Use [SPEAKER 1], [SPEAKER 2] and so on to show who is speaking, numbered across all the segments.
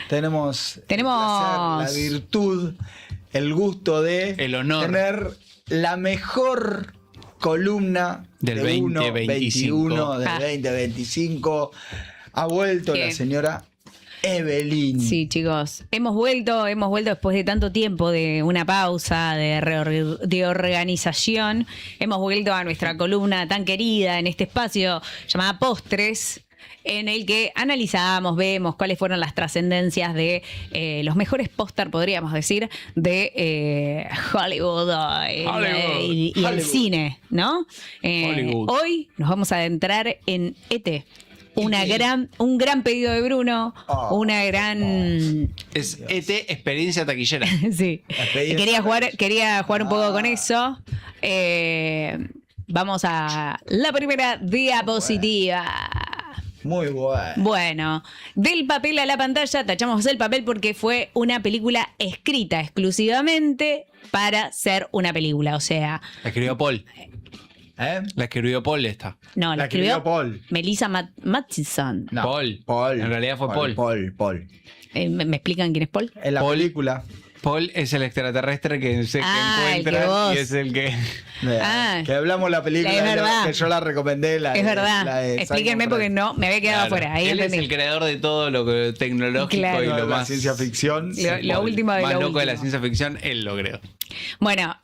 [SPEAKER 1] tenemos el placer, la virtud, el gusto de
[SPEAKER 2] el honor
[SPEAKER 1] tener la mejor columna
[SPEAKER 2] del 2021
[SPEAKER 1] del 2025. Ha vuelto la señora Evelyn.
[SPEAKER 3] Sí, chicos, hemos vuelto después de tanto tiempo de una pausa, de reorganización. Hemos vuelto a nuestra columna tan querida en este espacio llamada Postres, en el que analizamos, vemos cuáles fueron las trascendencias de los mejores póster, podríamos decir, de Hollywood, y el cine, ¿no? Hoy nos vamos a adentrar en ET. Un gran pedido de Bruno, una gran...
[SPEAKER 2] Es ET, experiencia taquillera.
[SPEAKER 3] Sí, quería jugar un poco con eso. Vamos a la primera diapositiva.
[SPEAKER 1] Muy bueno.
[SPEAKER 3] Bueno, del papel a la pantalla, tachamos el papel porque fue una película escrita exclusivamente para ser una película, o sea...
[SPEAKER 2] La escribió Paul. La escribió Paul esta.
[SPEAKER 3] No, la escribió
[SPEAKER 1] Paul.
[SPEAKER 3] Melissa Mathison.
[SPEAKER 1] No,
[SPEAKER 2] Paul. En realidad fue Paul.
[SPEAKER 1] Paul.
[SPEAKER 3] ¿Me explican quién es Paul?
[SPEAKER 1] En la película.
[SPEAKER 2] Paul es el extraterrestre que se encuentra y es el que...
[SPEAKER 1] Que hablamos la película,
[SPEAKER 3] es verdad.
[SPEAKER 1] Que yo la recomendé.
[SPEAKER 3] Es verdad. Explíquenme porque no, me había quedado afuera. Ahí
[SPEAKER 2] él
[SPEAKER 3] entendí.
[SPEAKER 2] es el creador de todo lo que tecnológico y lo más...
[SPEAKER 1] ciencia ficción.
[SPEAKER 3] Lo último de
[SPEAKER 2] más
[SPEAKER 3] lo
[SPEAKER 2] loco
[SPEAKER 3] último.
[SPEAKER 2] de la ciencia ficción, él lo creó.
[SPEAKER 3] Bueno,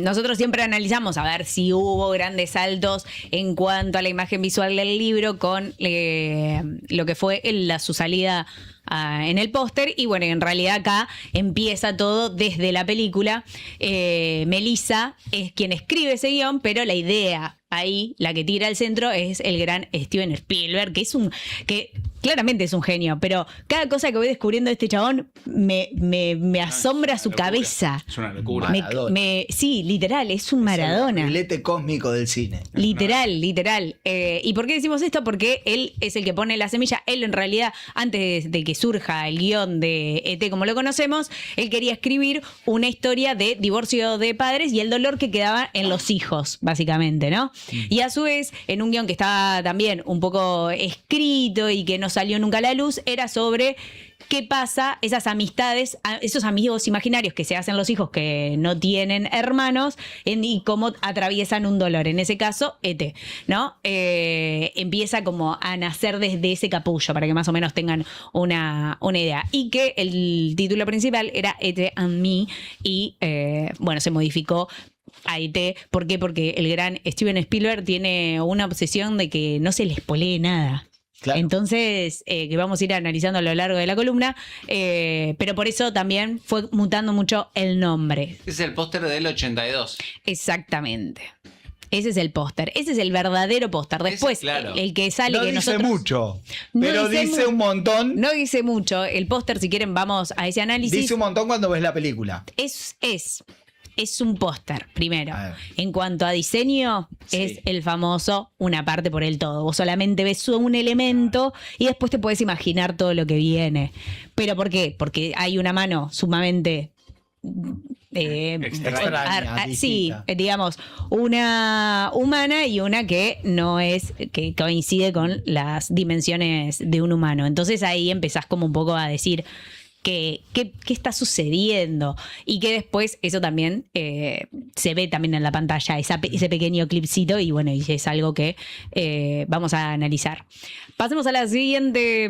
[SPEAKER 3] nosotros siempre analizamos a ver si hubo grandes saltos en cuanto a la imagen visual del libro con lo que fue su salida en el póster. Y bueno, en realidad acá empieza todo desde la película. Melissa es quien escribe ese guión, pero la idea ahí, la que tira al centro, es el gran Steven Spielberg, que claramente es un genio, pero cada cosa que voy descubriendo de este chabón me asombra su cabeza.
[SPEAKER 2] Es una locura.
[SPEAKER 3] Sí, literal, es un Maradona.
[SPEAKER 1] Es el filete cósmico del cine.
[SPEAKER 3] Literal. ¿Y por qué decimos esto? Porque él es el que pone la semilla. Él, en realidad, antes de que surja el guión de ET como lo conocemos, él quería escribir una historia de divorcio de padres y el dolor que quedaba en los hijos, básicamente, ¿no? Y a su vez, en un guión que estaba también un poco escrito y que no salió nunca a la luz, era sobre qué pasa, esas amistades, esos amigos imaginarios que se hacen los hijos que no tienen hermanos y cómo atraviesan un dolor. En ese caso, ET, ¿no? Empieza como a nacer desde ese capullo, para que más o menos tengan una idea. Y que el título principal era ET and Me y, bueno, se modificó a ET. ¿Por qué? Porque el gran Steven Spielberg tiene una obsesión de que no se le spoilee nada. Claro. Entonces, que vamos a ir analizando a lo largo de la columna, pero por eso también fue mutando mucho el nombre.
[SPEAKER 2] Es el póster del 82.
[SPEAKER 3] Exactamente. Ese es el póster. Ese es el verdadero póster. Después, claro, el que sale
[SPEAKER 1] no
[SPEAKER 3] que
[SPEAKER 1] dice
[SPEAKER 3] nosotros...
[SPEAKER 1] mucho, pero dice un montón.
[SPEAKER 3] No dice mucho. El póster, si quieren, vamos a ese análisis.
[SPEAKER 1] Dice un montón cuando ves la película.
[SPEAKER 3] Es un póster, primero. En cuanto a diseño, es el famoso una parte por el todo. Vos solamente ves un elemento y después te puedes imaginar todo lo que viene. ¿Pero por qué? Porque hay una mano sumamente... sí, digamos, una humana y una que no es, que coincide con las dimensiones de un humano. Entonces ahí empezás como un poco a decir... ¿Qué está sucediendo? Y que después eso también se ve también en la pantalla, ese pequeño clipcito, y bueno, y es algo que vamos a analizar. Pasemos a la siguiente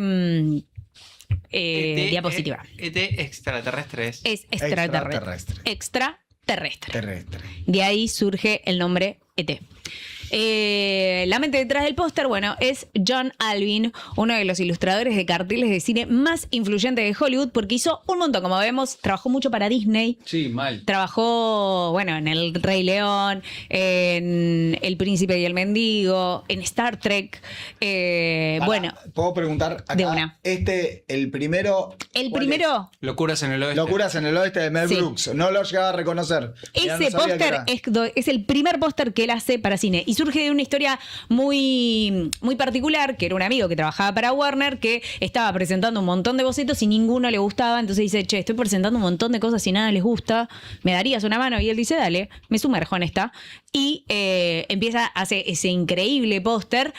[SPEAKER 3] diapositiva.
[SPEAKER 2] ET extraterrestre es.
[SPEAKER 3] Es extraterrestre. Extraterrestre. De ahí surge el nombre ET. La mente detrás del póster, bueno, es John Alvin, uno de los ilustradores de carteles de cine más influyentes de Hollywood, porque hizo un montón, como vemos, trabajó mucho para Disney.
[SPEAKER 2] Sí, mal.
[SPEAKER 3] Trabajó, bueno, en El Rey León, en El Príncipe y el Mendigo, en Star Trek. Bueno.
[SPEAKER 1] ¿Puedo preguntar acá?
[SPEAKER 3] De una.
[SPEAKER 1] El primero...
[SPEAKER 3] El primero...
[SPEAKER 2] Locuras en el Oeste.
[SPEAKER 1] Locuras en el Oeste de Mel Brooks. No lo llegaba a reconocer.
[SPEAKER 3] Ese póster es el primer póster que él hace para cine. Y surge de una historia muy, muy particular, que era un amigo que trabajaba para Warner, que estaba presentando un montón de bocetos y ninguno le gustaba. Entonces dice, che, estoy presentando un montón de cosas y nada les gusta, ¿me darías una mano? Y él dice, dale, me sumerjo en esta. Y empieza a hacer ese increíble póster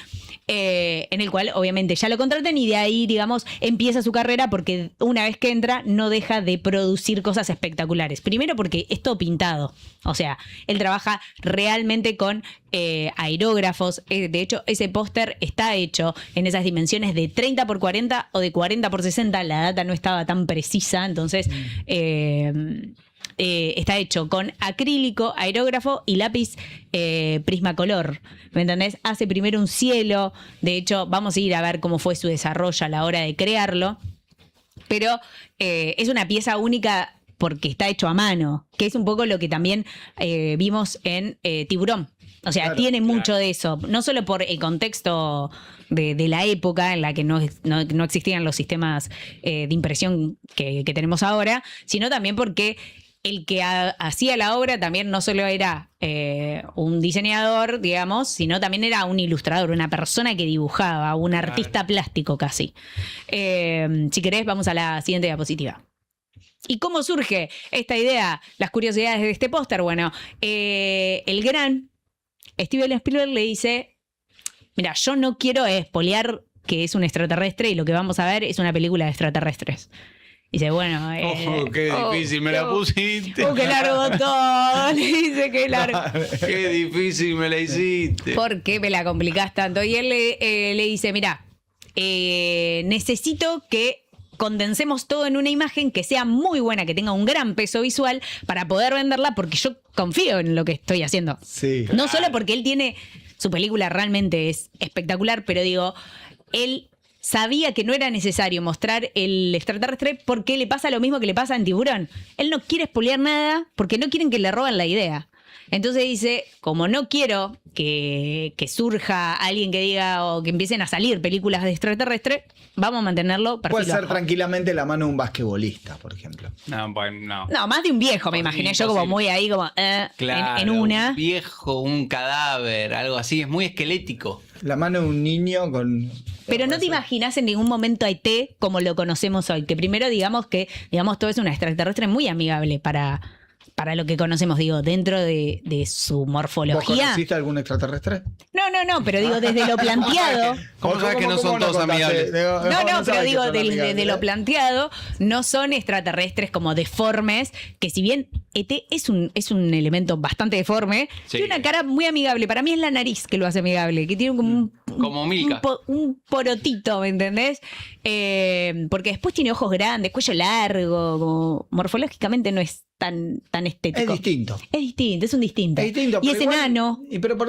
[SPEAKER 3] en el cual obviamente ya lo contratan y de ahí, digamos, empieza su carrera porque una vez que entra no deja de producir cosas espectaculares. Primero porque es todo pintado, o sea, él trabaja realmente con aerógrafos. De hecho, ese póster está hecho en esas dimensiones de 30 por 40 o de 40 por 60. La data no estaba tan precisa, entonces está hecho con acrílico, aerógrafo y lápiz Prismacolor. ¿Me entendés? Hace primero un cielo. De hecho, vamos a ir a ver cómo fue su desarrollo a la hora de crearlo. Pero es una pieza única porque está hecho a mano, que es un poco lo que también vimos en Tiburón. O sea,
[SPEAKER 1] Claro,
[SPEAKER 3] tiene mucho de eso, no solo por el contexto de la época en la que no existían los sistemas de impresión que tenemos ahora, sino también porque el que hacía la obra también no solo era un diseñador, digamos, sino también era un ilustrador, una persona que dibujaba, un artista plástico casi. Si querés, vamos a la siguiente diapositiva. ¿Y cómo surge esta idea? Las curiosidades de este póster. Bueno, el gran Steven Spielberg le dice, mira, yo no quiero espolear que es un extraterrestre y lo que vamos a ver es una película de extraterrestres. Dice, bueno...
[SPEAKER 2] Ojo, qué difícil me la pusiste.
[SPEAKER 3] ¡Qué largo todo! Le dice, qué largo.
[SPEAKER 2] Qué difícil me la hiciste.
[SPEAKER 3] ¿Por qué me la complicás tanto? Y él le dice, mira, necesito que condensemos todo en una imagen que sea muy buena, que tenga un gran peso visual para poder venderla, porque yo confío en lo que estoy haciendo.
[SPEAKER 1] Sí.
[SPEAKER 3] No solo porque él tiene... Su película realmente es espectacular, pero digo, él sabía que no era necesario mostrar el extraterrestre porque le pasa lo mismo que le pasa en Tiburón. Él no quiere spoilear nada porque no quieren que le roben la idea. Entonces dice, como no quiero que surja alguien que diga o que empiecen a salir películas de extraterrestre, vamos a mantenerlo perfil
[SPEAKER 1] Puede ser
[SPEAKER 3] bajo.
[SPEAKER 1] tranquilamente la mano de un basquetbolista, por ejemplo.
[SPEAKER 2] No, bueno, no.
[SPEAKER 3] No, más de un viejo me imaginé yo, como muy ahí, como
[SPEAKER 2] Claro,
[SPEAKER 3] en una.
[SPEAKER 2] un viejo, un cadáver, algo así, es muy esquelético.
[SPEAKER 1] La mano de un niño con...
[SPEAKER 3] Pero no te imaginas en ningún momento a ET como lo conocemos hoy. Que primero digamos todo es un extraterrestre muy amigable para lo que conocemos, digo, dentro de su
[SPEAKER 1] ¿Vos
[SPEAKER 3] morfología.
[SPEAKER 1] conociste algún extraterrestre?
[SPEAKER 3] No, pero digo, desde lo planteado.
[SPEAKER 2] ¿Cómo sabes que no son todos
[SPEAKER 1] contaste?
[SPEAKER 2] amigables?
[SPEAKER 3] No, pero digo, desde lo
[SPEAKER 1] amigables.
[SPEAKER 3] planteado, no son extraterrestres como deformes, que si bien ET es un elemento bastante deforme,
[SPEAKER 2] Sí.
[SPEAKER 3] tiene una cara muy amigable. Para mí es la nariz que lo hace amigable, que tiene como
[SPEAKER 2] Como Milka.
[SPEAKER 3] un porotito, ¿me entendés? Porque después tiene ojos grandes, cuello largo, como morfológicamente no es tan estético.
[SPEAKER 1] Es distinto.
[SPEAKER 3] Es distinto, es un distinto.
[SPEAKER 1] Es distinto.
[SPEAKER 3] Y
[SPEAKER 1] pero
[SPEAKER 3] es
[SPEAKER 1] igual-
[SPEAKER 3] enano.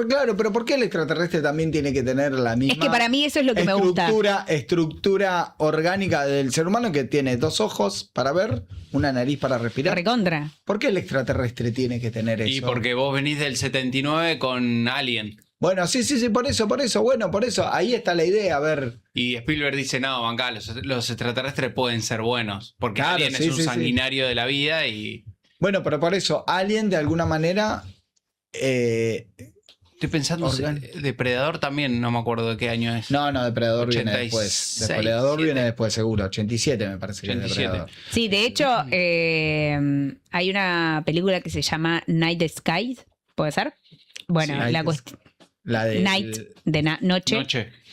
[SPEAKER 1] Claro, pero ¿por qué el extraterrestre también tiene que tener la misma
[SPEAKER 3] Es que para mí eso es lo que me gusta.
[SPEAKER 1] estructura orgánica del ser humano, que tiene 2 ojos para ver, una nariz para respirar?
[SPEAKER 3] Recontra.
[SPEAKER 1] ¿Por qué el extraterrestre tiene que tener eso?
[SPEAKER 2] Y porque vos venís del 79 con Alien.
[SPEAKER 1] Bueno, sí, por eso, bueno, por eso, ahí está la idea, a ver.
[SPEAKER 2] Y Spielberg dice, no, bancá, los extraterrestres pueden ser buenos. Porque
[SPEAKER 1] Claro,
[SPEAKER 2] Alien
[SPEAKER 1] sí,
[SPEAKER 2] es un
[SPEAKER 1] sí, sí.
[SPEAKER 2] sanguinario de la vida y...
[SPEAKER 1] Bueno, pero por eso, Alien de alguna manera...
[SPEAKER 2] Estoy pensando, Depredador también, no me acuerdo de qué año es.
[SPEAKER 1] No, Depredador viene
[SPEAKER 2] 86,
[SPEAKER 1] después. Depredador
[SPEAKER 2] 7.
[SPEAKER 1] viene después, seguro. 87 me parece que es
[SPEAKER 2] 87.
[SPEAKER 1] Depredador.
[SPEAKER 3] Sí, de hecho, hay una película que se llama Night Sky, ¿puede ser? Bueno,
[SPEAKER 1] Sí,
[SPEAKER 3] la
[SPEAKER 1] Night
[SPEAKER 3] cuestión.
[SPEAKER 1] La de...
[SPEAKER 3] Night, de noche.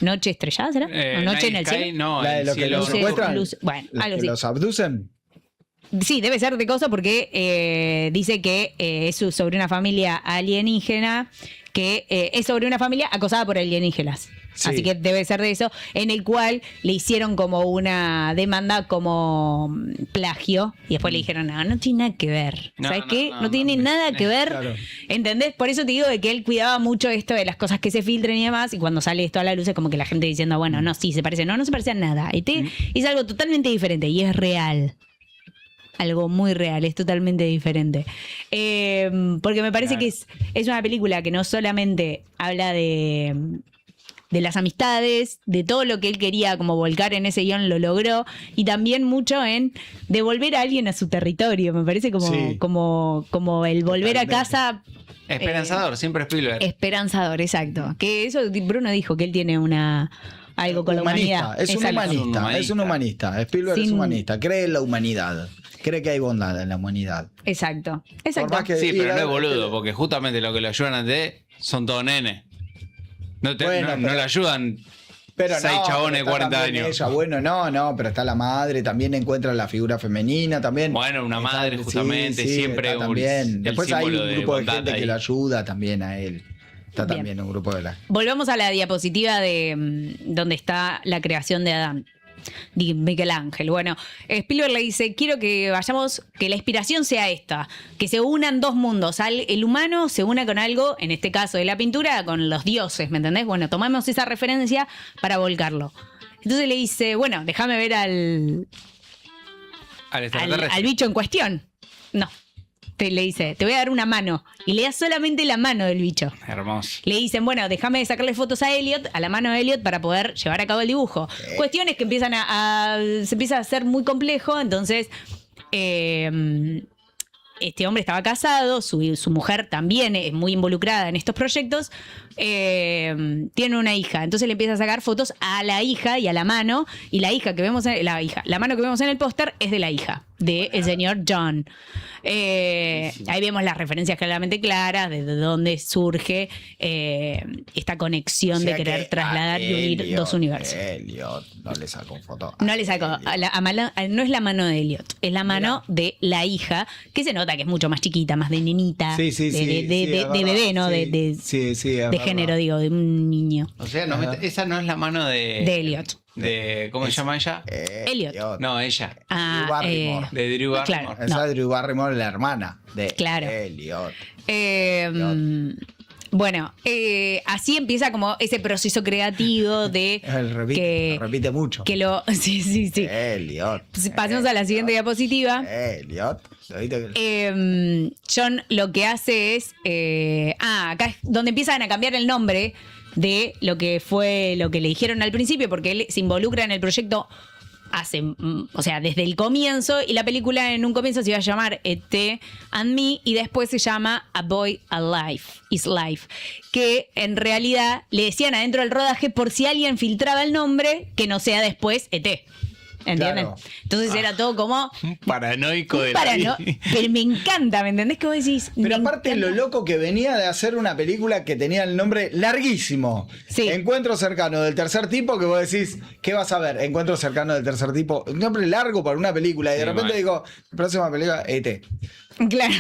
[SPEAKER 3] Noche estrellada, ¿será? ¿O noche en el
[SPEAKER 2] Night Sky,
[SPEAKER 3] cielo.
[SPEAKER 2] no,
[SPEAKER 1] La de
[SPEAKER 2] el
[SPEAKER 1] lo que
[SPEAKER 2] cielo.
[SPEAKER 1] los secuestran.
[SPEAKER 3] Bueno,
[SPEAKER 1] ¿Los
[SPEAKER 3] algo
[SPEAKER 1] que
[SPEAKER 3] así.
[SPEAKER 1] los abducen?
[SPEAKER 3] Sí, debe ser de cosa porque dice que es sobre una familia alienígena que es sobre una familia acosada por alienígenas.
[SPEAKER 1] Sí.
[SPEAKER 3] Así que debe ser de eso, en el cual le hicieron como una demanda como plagio y después le dijeron, no tiene nada que ver.
[SPEAKER 2] No,
[SPEAKER 3] ¿Sabes
[SPEAKER 2] no,
[SPEAKER 3] qué?
[SPEAKER 2] no,
[SPEAKER 3] No tiene
[SPEAKER 2] no,
[SPEAKER 3] nada que ver.
[SPEAKER 1] Claro.
[SPEAKER 3] ¿Entendés? Por eso te digo de que él cuidaba mucho esto de las cosas que se filtren y demás, y cuando sale esto a la luz es como que la gente diciendo, bueno, no, sí, se parece. No se parece a nada. Es algo totalmente diferente y es real. Algo muy real, es totalmente diferente. Porque me parece que es una película que no solamente habla de las amistades, de todo lo que él quería como volcar en ese guión, lo logró, y también mucho en devolver a alguien a su territorio. Me parece como,
[SPEAKER 1] Sí.
[SPEAKER 3] como el volver a casa
[SPEAKER 2] Esperanzador, siempre Spielberg.
[SPEAKER 3] esperanzador, exacto. Que eso Bruno dijo, que él tiene algo con la humanidad.
[SPEAKER 1] Es un
[SPEAKER 3] Exacto.
[SPEAKER 1] humanista, es un humanista. Spielberg es
[SPEAKER 3] Sin-
[SPEAKER 1] humanista, cree en la humanidad. Cree que hay bondad en la humanidad.
[SPEAKER 3] Exacto.
[SPEAKER 1] Por más que-
[SPEAKER 2] Sí, pero no es
[SPEAKER 1] y-
[SPEAKER 2] boludo, porque justamente lo que lo ayudan a te son todos nenes.
[SPEAKER 1] Bueno,
[SPEAKER 2] no
[SPEAKER 1] pero-
[SPEAKER 2] le ayudan
[SPEAKER 1] Pero
[SPEAKER 2] 6 chabones de
[SPEAKER 1] pero está
[SPEAKER 2] 40
[SPEAKER 1] también
[SPEAKER 2] años.
[SPEAKER 1] ella. Bueno, no, pero está la madre, también encuentra la figura femenina, también.
[SPEAKER 2] Bueno, una madre,
[SPEAKER 1] Sí,
[SPEAKER 2] justamente, siempre
[SPEAKER 1] está
[SPEAKER 2] un-
[SPEAKER 1] también.
[SPEAKER 2] el
[SPEAKER 1] Después hay
[SPEAKER 2] símbolo
[SPEAKER 1] un
[SPEAKER 2] de
[SPEAKER 1] grupo de
[SPEAKER 2] bondad
[SPEAKER 1] gente
[SPEAKER 2] ahí.
[SPEAKER 1] que lo ayuda también a él. Está
[SPEAKER 3] Bien.
[SPEAKER 1] también un grupo de la...
[SPEAKER 3] Volvamos a la diapositiva de donde está la creación de Adán. Miguel Ángel. Bueno, Spielberg le dice, quiero que vayamos, que la inspiración sea esta, que se unan dos mundos, el humano se una con algo, en este caso de la pintura, con los dioses, ¿me entendés? Bueno, tomamos esa referencia para volcarlo. Entonces le dice, bueno, déjame ver
[SPEAKER 2] Al extraterrestre.
[SPEAKER 3] al bicho en cuestión. No. Le dice, te voy a dar una mano. Y le da solamente la mano del bicho.
[SPEAKER 2] Hermoso.
[SPEAKER 3] Le dicen, bueno, déjame sacarle fotos a Elliot, a la mano de Elliot, para poder llevar a cabo el dibujo. Cuestiones que empiezan se empieza a hacer muy complejo, entonces este hombre estaba casado, su mujer también es muy involucrada en estos proyectos, tiene una hija, entonces le empieza a sacar fotos a la hija y a la mano, y la mano que vemos en el póster es de la hija, del señor John. Ahí vemos las referencias claramente claras de dónde surge esta conexión
[SPEAKER 1] O sea
[SPEAKER 3] de querer
[SPEAKER 1] que
[SPEAKER 3] trasladar
[SPEAKER 1] a
[SPEAKER 3] y unir
[SPEAKER 1] Elliot,
[SPEAKER 3] dos universos.
[SPEAKER 1] Elliot no le sacó foto.
[SPEAKER 3] No le sacó, no es la mano de Elliot, es la mano de la hija, que se nota que es mucho más chiquita, más de nenita,
[SPEAKER 1] Sí, sí, sí.
[SPEAKER 3] de bebé, ¿no?
[SPEAKER 1] Sí,
[SPEAKER 3] de
[SPEAKER 1] sí, es
[SPEAKER 3] de
[SPEAKER 1] verdad.
[SPEAKER 3] género, digo, de un niño.
[SPEAKER 2] O sea, esa no es la mano
[SPEAKER 3] De Elliot.
[SPEAKER 2] ¿cómo se llama ella?
[SPEAKER 3] Elliot.
[SPEAKER 2] No, ella.
[SPEAKER 3] Ah,
[SPEAKER 1] Barrymore.
[SPEAKER 2] De Drew Barrymore.
[SPEAKER 3] claro.
[SPEAKER 1] Esa
[SPEAKER 3] No.
[SPEAKER 1] es Drew Barrymore, la hermana de
[SPEAKER 3] Claro.
[SPEAKER 1] Elliot.
[SPEAKER 3] Bueno, así empieza como ese proceso creativo de
[SPEAKER 1] Él repite mucho.
[SPEAKER 3] que lo sí.
[SPEAKER 1] Elliot.
[SPEAKER 3] Pasemos a la siguiente diapositiva.
[SPEAKER 1] Elliot. ¿Lo viste?
[SPEAKER 3] John lo que hace es acá es donde empiezan a cambiar el nombre de lo que fue lo que le dijeron al principio, porque él se involucra en el proyecto desde el comienzo, y la película en un comienzo se iba a llamar E.T. and Me, y después se llama A Boy Alive is Life, que en realidad le decían adentro del rodaje por si alguien filtraba el nombre que no sea después E.T. ¿Entienden?
[SPEAKER 1] Claro.
[SPEAKER 3] Entonces era todo como
[SPEAKER 2] Un paranoico de
[SPEAKER 3] pero me encanta, ¿me entendés? Que vos decís.
[SPEAKER 1] Pero
[SPEAKER 3] me
[SPEAKER 1] aparte
[SPEAKER 3] encanta.
[SPEAKER 1] lo loco que venía de hacer una película que tenía el nombre larguísimo.
[SPEAKER 3] Sí.
[SPEAKER 1] Encuentro cercano del tercer tipo, que vos decís, ¿qué vas a ver? Encuentro cercano del tercer tipo. Un nombre largo para una película. Y de
[SPEAKER 2] Sí,
[SPEAKER 1] repente
[SPEAKER 2] mal.
[SPEAKER 1] digo, próxima película, E.T.
[SPEAKER 3] Claro.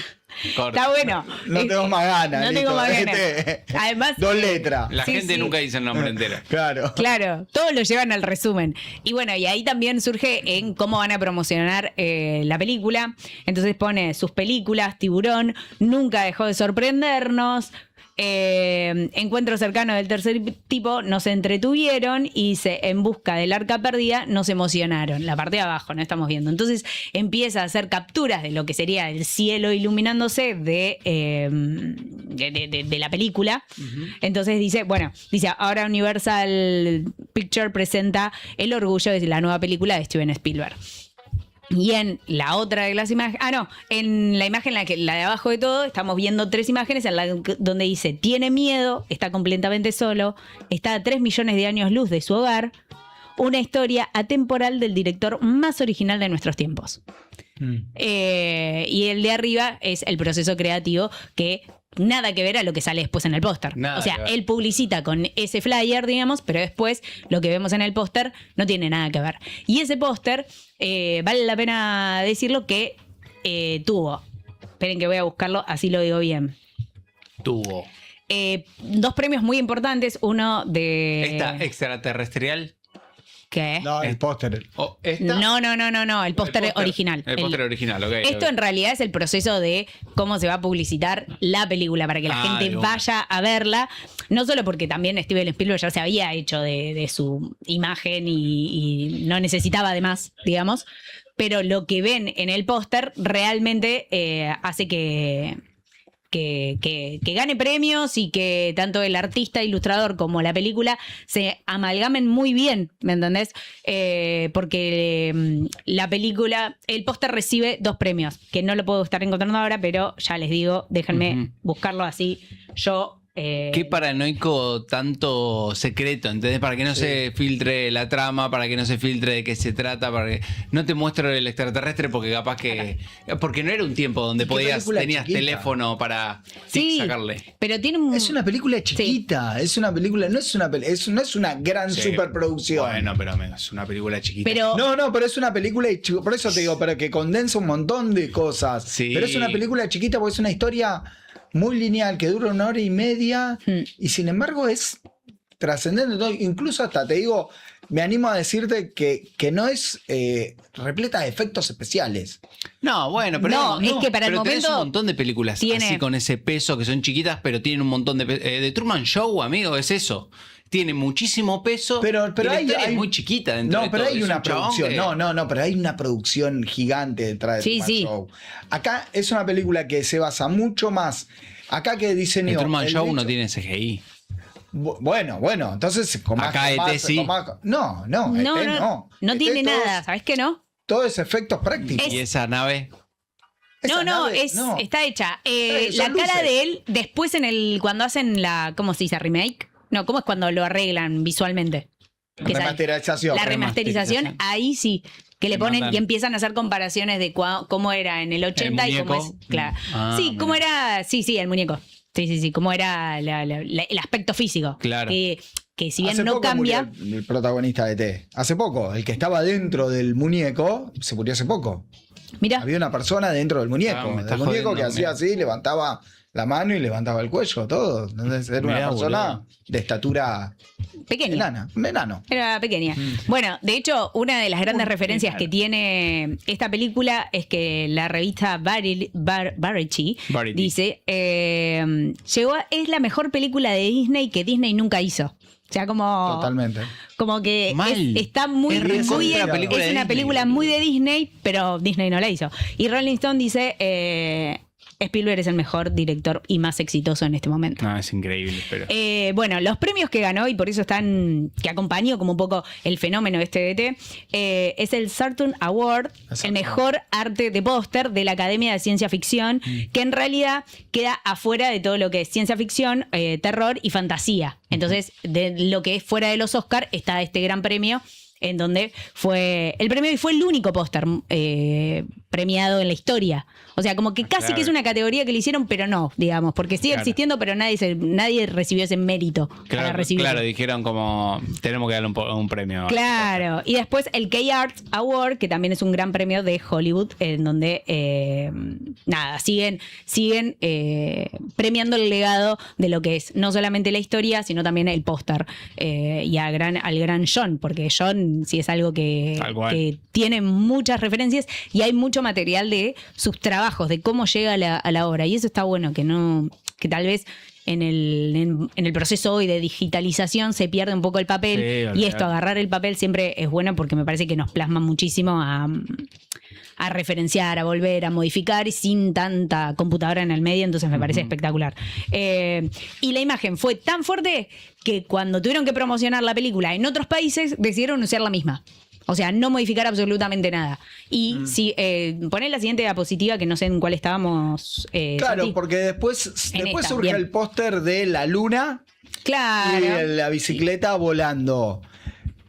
[SPEAKER 2] Corta.
[SPEAKER 3] Está bueno.
[SPEAKER 1] No tengo más ganas.
[SPEAKER 3] No
[SPEAKER 1] listo,
[SPEAKER 3] tengo más ganas.
[SPEAKER 1] E.T..
[SPEAKER 3] Además,
[SPEAKER 1] 2 letras.
[SPEAKER 2] La
[SPEAKER 3] Sí,
[SPEAKER 2] gente
[SPEAKER 3] sí.
[SPEAKER 2] nunca dice el nombre entero.
[SPEAKER 1] Claro.
[SPEAKER 3] claro, todos lo llevan al resumen. Y bueno, y ahí también surge en cómo van a promocionar la película. Entonces pone sus películas, Tiburón, nunca dejó de sorprendernos. Encuentro cercano del tercer tipo, nos entretuvieron, y dice, en busca del arca perdida, nos emocionaron. La parte de abajo, ¿no? Estamos viendo. Entonces empieza a hacer capturas de lo que sería el cielo iluminándose de la película. Entonces dice, ahora Universal Picture presenta El orgullo de la nueva película de Steven Spielberg. Y en la otra de las imágenes, en la imagen, la de abajo de todo, estamos viendo 3 imágenes donde dice, tiene miedo, está completamente solo, está a 3 millones de años luz de su hogar, una historia atemporal del director más original de nuestros tiempos. Y el de arriba es el proceso creativo, que nada que ver a lo que sale después en el póster.
[SPEAKER 2] Nada
[SPEAKER 3] O sea,
[SPEAKER 2] que ver.
[SPEAKER 3] él publicita con ese flyer, digamos, pero después lo que vemos en el póster no tiene nada que ver. Y ese póster, vale la pena decirlo que tuvo, esperen que voy a buscarlo, así lo digo bien,
[SPEAKER 2] Tuvo.
[SPEAKER 3] 2 premios muy importantes, uno de...
[SPEAKER 2] Esta extraterrestrial.
[SPEAKER 3] ¿Qué?
[SPEAKER 1] No, el póster.
[SPEAKER 2] O esta.
[SPEAKER 3] No, el póster original.
[SPEAKER 2] El póster original, ok.
[SPEAKER 3] Esto en realidad es el proceso de cómo se va a publicitar la película para que la
[SPEAKER 2] de
[SPEAKER 3] gente
[SPEAKER 2] una.
[SPEAKER 3] vaya a verla. No solo porque también Steven Spielberg ya se había hecho de su imagen y no necesitaba además, digamos. Pero lo que ven en el póster realmente hace que gane premios, y que tanto el artista ilustrador como la película se amalgamen muy bien, ¿me entendés? Porque la película, el póster recibe 2 premios, que no lo puedo estar encontrando ahora, pero ya les digo, déjenme buscarlo así. Yo
[SPEAKER 2] Qué paranoico tanto secreto, ¿entendés? Para que no se filtre la trama, para que no se filtre de qué se trata, para que no te muestre el extraterrestre, porque capaz que... Porque no era un tiempo donde tenías
[SPEAKER 1] chiquita.
[SPEAKER 2] teléfono para
[SPEAKER 3] Sí,
[SPEAKER 2] sacarle.
[SPEAKER 3] pero tiene un...
[SPEAKER 1] Es una película chiquita, es una película, no es una gran
[SPEAKER 2] Sí.
[SPEAKER 1] superproducción.
[SPEAKER 2] Bueno, pero es una película chiquita.
[SPEAKER 3] Pero
[SPEAKER 1] No, pero es una película, por eso te digo, pero que condensa un montón de cosas.
[SPEAKER 2] Sí.
[SPEAKER 1] Pero es una película chiquita porque es una historia muy lineal que dura 1 hora y media y sin embargo es trascendente todo. Incluso hasta te digo, me animo a decirte que no es repleta de efectos especiales.
[SPEAKER 2] No, bueno, pero
[SPEAKER 3] No, es que para el
[SPEAKER 2] pero tenés
[SPEAKER 3] momento
[SPEAKER 2] un montón de películas
[SPEAKER 3] tiene-
[SPEAKER 2] así con ese peso que son chiquitas, pero tienen un montón de The Truman Show, amigo, es eso. Tiene muchísimo peso,
[SPEAKER 1] Pero
[SPEAKER 2] y la
[SPEAKER 1] hay,
[SPEAKER 2] historia es muy chiquita dentro de
[SPEAKER 1] pero
[SPEAKER 2] todo.
[SPEAKER 1] hay
[SPEAKER 2] Es
[SPEAKER 1] una
[SPEAKER 2] un chabón
[SPEAKER 1] producción.
[SPEAKER 2] que-
[SPEAKER 1] No, pero hay una producción gigante detrás de
[SPEAKER 3] Sí,
[SPEAKER 1] Truman
[SPEAKER 3] sí.
[SPEAKER 1] Show. Acá es una película que se basa mucho más. Acá que diseñó.
[SPEAKER 2] The Truman
[SPEAKER 1] el
[SPEAKER 2] Show
[SPEAKER 1] hecho-
[SPEAKER 2] no tiene CGI.
[SPEAKER 1] Bueno, entonces con más
[SPEAKER 2] Acá
[SPEAKER 1] con
[SPEAKER 2] ET
[SPEAKER 1] más-
[SPEAKER 2] sí.
[SPEAKER 1] con más- no,
[SPEAKER 3] no,
[SPEAKER 1] ET
[SPEAKER 3] no
[SPEAKER 1] ET
[SPEAKER 3] tiene
[SPEAKER 1] todo
[SPEAKER 3] nada,
[SPEAKER 1] es-
[SPEAKER 3] ¿sabes qué no?
[SPEAKER 1] Todo es efectos prácticos.
[SPEAKER 2] Y esa nave...
[SPEAKER 1] Esa
[SPEAKER 3] No,
[SPEAKER 1] nave,
[SPEAKER 3] no, está hecha.
[SPEAKER 1] Son
[SPEAKER 3] La cara
[SPEAKER 1] luces.
[SPEAKER 3] de él, después cuando hacen ¿cómo se dice? ¿Remake? No, ¿cómo es cuando lo arreglan visualmente? Que sale-
[SPEAKER 1] Remasterización.
[SPEAKER 3] La remasterización, ahí sí, que le
[SPEAKER 2] Le
[SPEAKER 3] ponen
[SPEAKER 2] mandan-
[SPEAKER 3] y empiezan a hacer comparaciones de cómo era en el 80 y cómo es.
[SPEAKER 2] muñeco.
[SPEAKER 3] Claro.
[SPEAKER 2] Ah,
[SPEAKER 3] sí, cómo
[SPEAKER 2] mira.
[SPEAKER 3] era. Sí, el muñeco. Sí, cómo era el aspecto físico.
[SPEAKER 2] Claro.
[SPEAKER 3] Que si bien
[SPEAKER 1] Hace
[SPEAKER 3] no
[SPEAKER 1] poco
[SPEAKER 3] cambia.
[SPEAKER 1] murió el protagonista de ET. Hace poco. El que estaba dentro del muñeco se murió hace poco.
[SPEAKER 3] Mira,
[SPEAKER 1] Había una persona dentro del muñeco.
[SPEAKER 2] Ah, me
[SPEAKER 1] del
[SPEAKER 2] estás
[SPEAKER 1] muñeco
[SPEAKER 2] jodiendo,
[SPEAKER 1] que hacía
[SPEAKER 2] mira.
[SPEAKER 1] así, levantaba la mano y levantaba el cuello, todo. Entonces era una
[SPEAKER 2] Mirá,
[SPEAKER 1] persona
[SPEAKER 2] boludo.
[SPEAKER 1] de estatura
[SPEAKER 3] pequeña.
[SPEAKER 1] enano.
[SPEAKER 3] Era pequeña. Bueno, de hecho, una de las grandes referencias que tiene esta película es que la revista Variety dice, es la mejor película de Disney que Disney nunca hizo. O sea,
[SPEAKER 1] Totalmente.
[SPEAKER 3] como que
[SPEAKER 2] Mal.
[SPEAKER 3] está muy,
[SPEAKER 2] Es
[SPEAKER 3] muy
[SPEAKER 1] recontra película
[SPEAKER 3] es
[SPEAKER 2] de
[SPEAKER 3] una
[SPEAKER 2] Disney,
[SPEAKER 3] película
[SPEAKER 2] boludo.
[SPEAKER 3] muy de Disney, pero Disney no la hizo. Y Rolling Stone dice, Spielberg es el mejor director y más exitoso en este momento.
[SPEAKER 2] No, es increíble, pero...
[SPEAKER 3] Bueno, los premios que ganó y por eso que acompañó como un poco el fenómeno este de ET, es el Saturn Award,
[SPEAKER 1] Exacto.
[SPEAKER 3] el mejor arte de póster de la Academia de Ciencia Ficción, que en realidad queda afuera de todo lo que es ciencia ficción, terror y fantasía. Entonces, de lo que es fuera de los Oscar está este gran premio en donde fue el premio y fue el único póster premiado en la historia. O sea, como que casi
[SPEAKER 2] Claro.
[SPEAKER 3] que es una categoría que le hicieron, pero no, digamos, porque sigue
[SPEAKER 2] Claro.
[SPEAKER 3] existiendo, pero nadie recibió ese mérito para
[SPEAKER 2] Claro,
[SPEAKER 3] recibirlo.
[SPEAKER 2] claro, dijeron como tenemos que darle un premio.
[SPEAKER 3] Claro, y después el K-Arts Award, que también es un gran premio de Hollywood, en donde siguen premiando el legado de lo que es no solamente la historia, sino también el póster. Y al gran John, porque John sí es algo
[SPEAKER 2] Tal cual.
[SPEAKER 3] que tiene muchas referencias y hay mucho material de sus trabajos, de cómo llega a la obra. Y eso está bueno, que tal vez en el proceso hoy de digitalización se pierde un poco el papel.
[SPEAKER 2] Sí,
[SPEAKER 3] Y
[SPEAKER 2] olvidate.
[SPEAKER 3] esto, agarrar el papel siempre es bueno porque me parece que nos plasma muchísimo a referenciar, a volver, a modificar sin tanta computadora en el medio, entonces me parece espectacular. Y la imagen fue tan fuerte que cuando tuvieron que promocionar la película en otros países decidieron usar la misma. O sea, no modificar absolutamente nada. Y si poné la siguiente diapositiva, que no sé en cuál estábamos.
[SPEAKER 1] Claro,
[SPEAKER 3] Santi.
[SPEAKER 1] porque después
[SPEAKER 3] esta,
[SPEAKER 1] surge
[SPEAKER 3] bien.
[SPEAKER 1] el póster de la luna
[SPEAKER 3] Claro.
[SPEAKER 1] y la bicicleta volando.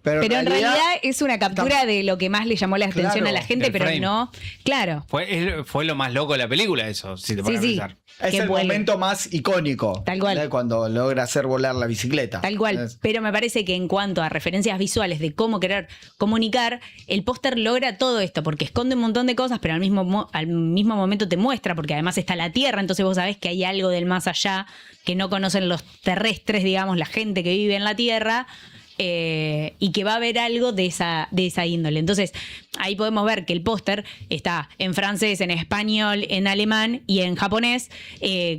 [SPEAKER 1] Pero
[SPEAKER 3] En realidad es una captura de lo que más le llamó la atención
[SPEAKER 1] Claro,
[SPEAKER 3] a la gente,
[SPEAKER 2] del
[SPEAKER 3] pero
[SPEAKER 2] frame.
[SPEAKER 3] no. Claro.
[SPEAKER 2] Fue lo más loco de la película eso, si te pones a pensar.
[SPEAKER 1] es
[SPEAKER 3] que
[SPEAKER 1] el
[SPEAKER 3] vuelve.
[SPEAKER 1] momento más icónico.
[SPEAKER 3] Tal cual.
[SPEAKER 1] ¿eh? Cuando logra hacer volar la bicicleta.
[SPEAKER 3] Tal cual,
[SPEAKER 1] Es-
[SPEAKER 3] pero me parece que en cuanto a referencias visuales de cómo querer comunicar, el póster logra todo esto, porque esconde un montón de cosas, pero al mismo momento te muestra, porque además está la Tierra, entonces vos sabés que hay algo del más allá que no conocen los terrestres, digamos, la gente que vive en la Tierra. Y que va a haber algo de esa índole. Entonces, ahí podemos ver que el póster está en francés, en español, en alemán y en japonés,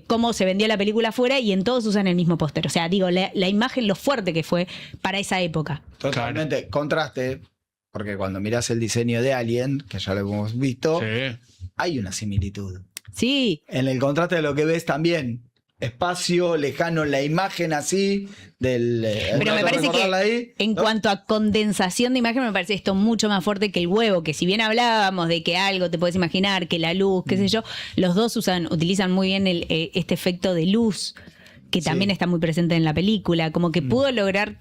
[SPEAKER 3] cómo se vendió la película afuera y en todos usan el mismo póster. O sea, digo, la imagen, lo fuerte que fue para esa época.
[SPEAKER 1] Totalmente. Contraste, porque cuando mirás el diseño de Alien, que ya lo hemos visto,
[SPEAKER 2] Sí.
[SPEAKER 1] hay una similitud.
[SPEAKER 3] Sí,
[SPEAKER 1] En el contraste de lo que ves también. Espacio lejano, la imagen así del.
[SPEAKER 3] pero me parece que
[SPEAKER 1] recordarla ahí,
[SPEAKER 3] en
[SPEAKER 1] ¿no?
[SPEAKER 3] cuanto a condensación de imagen me parece esto mucho más fuerte que el huevo, que si bien hablábamos de que algo te puedes imaginar, que la luz, qué sé yo, los dos utilizan muy bien este efecto de luz que también está muy presente en la película, como que pudo lograr